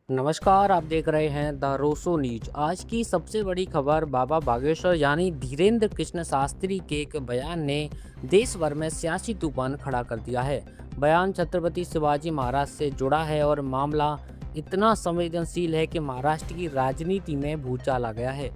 नमस्कार, आप देख रहे हैं द रोसो न्यूज। आज की सबसे बड़ी खबर बाबा बागेश्वर यानी धीरेन्द्र कृष्ण शास्त्री के एक बयान ने देश भर में सियासी तूफान खड़ा कर दिया है। बयान छत्रपति शिवाजी महाराज से जुड़ा है और मामला इतना संवेदनशील है कि महाराष्ट्र की राजनीति में भूचाल आ गया है।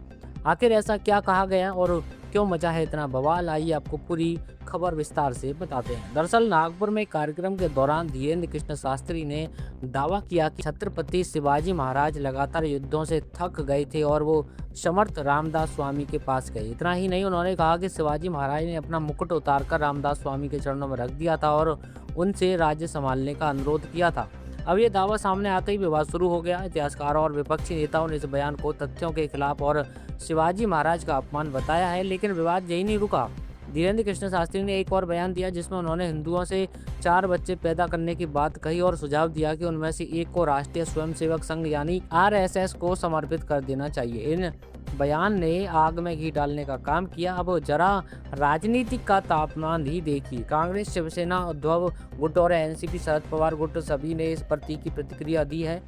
आखिर ऐसा क्या कहा गया और क्यों मचा है इतना बवाल, आइए आपको पूरी खबर विस्तार से बताते हैं। दरअसल नागपुर में कार्यक्रम के दौरान धीरेन्द्र कृष्ण शास्त्री ने दावा किया कि छत्रपति शिवाजी महाराज लगातार युद्धों से थक गए थे और वो समर्थ रामदास स्वामी के पास गए। इतना ही नहीं, उन्होंने कहा कि शिवाजी महाराज ने अपना मुकुट उतारकर रामदास स्वामी के चरणों में रख दिया था और उनसे राज्य संभालने का अनुरोध किया था। अब ये दावा सामने आते ही विवाद शुरू हो गया। इतिहासकारों और विपक्षी नेताओं ने इस बयान को तथ्यों के खिलाफ और शिवाजी महाराज का अपमान बताया है, लेकिन विवाद यही नहीं रुका। धीरेन्द्र कृष्ण शास्त्री ने एक और बयान दिया जिसमें उन्होंने हिंदुओं से 4 बच्चे पैदा करने की बात कही और सुझाव दिया कि उनमें से एक को राष्ट्रीय स्वयंसेवक संघ यानी आरएसएस को समर्पित कर देना चाहिए। इन बयान ने आग में घी डालने का काम किया। अब जरा राजनीतिक का तापमान ही देखिए। कांग्रेस, शिवसेना, उद्धव गुट और एनसीपी शरद पवार गुट सभी ने इस पर तीखी प्रतिक्रिया दी है।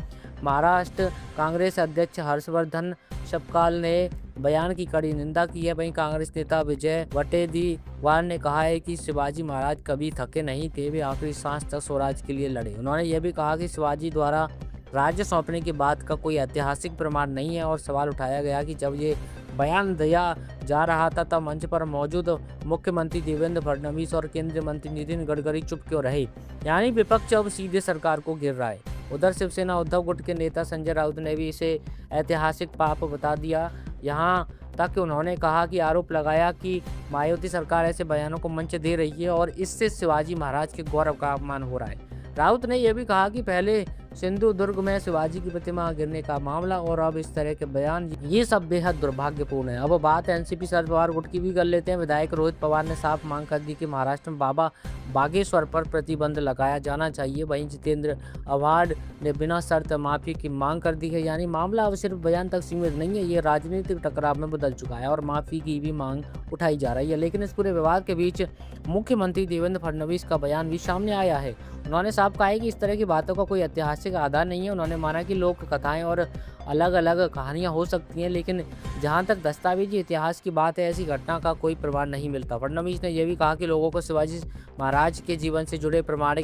महाराष्ट्र कांग्रेस अध्यक्ष हर्षवर्धन सपकाल ने बयान की कड़ी निंदा की है। वहीं कांग्रेस नेता विजय वटेदीवार ने कहा है कि शिवाजी महाराज कभी थके नहीं थे, वे आखिरी सांस तक स्वराज के लिए लड़े। उन्होंने यह भी कहा कि शिवाजी द्वारा राज्य सौंपने की बात का कोई ऐतिहासिक प्रमाण नहीं है और सवाल उठाया गया कि जब ये बयान दिया जा रहा था तब मंच पर मौजूद मुख्यमंत्री देवेंद्र फडणवीस और केंद्रीय मंत्री नितिन गडकरी चुप क्यों रहे, यानी विपक्ष अब सीधे सरकार को घेर रहा है। उधर शिवसेना उद्धव गुट के नेता संजय राउत ने भी इसे ऐतिहासिक पाप बता दिया। यहाँ तक उन्होंने कहा कि आरोप लगाया कि मायावती सरकार ऐसे बयानों को मंच दे रही है और इससे शिवाजी महाराज के गौरव का अपमान हो रहा है। राउत ने यह भी कहा कि पहले सिंधुदुर्ग में शिवाजी की प्रतिमा गिरने का मामला और अब इस तरह के बयान, ये सब बेहद दुर्भाग्यपूर्ण है। अब बात एनसीपी शरद पवार गुट की भी कर लेते हैं। विधायक रोहित पवार ने साफ मांग कर दी कि महाराष्ट्र में बाबा बागेश्वर पर प्रतिबंध लगाया जाना चाहिए। वहीं जितेंद्र आव्हाड ने बिना शर्त माफी की मांग कर दी है। यानी मामला अब सिर्फ बयान तक सीमित नहीं है, ये राजनीतिक टकराव में बदल चुका है और माफी की भी मांग उठाई जा रही है। लेकिन इस पूरे विवाद के बीच मुख्यमंत्री देवेंद्र फडणवीस का बयान भी सामने आया है। उन्होंने साफ कहा है कि इस तरह की बातों का कोई ऐतिहासिक आधार नहीं है। उन्होंने माना कि लोक कथाएं और अलग अलग कहानियां हो सकती हैं, लेकिन जहां तक दस्तावेजी इतिहास की बात है ऐसी घटना का कोई प्रमाण नहीं मिलता। फडणवीस ने यह भी कहा कि लोगों को शिवाजी महाराज के जीवन से जुड़े प्रमाणिक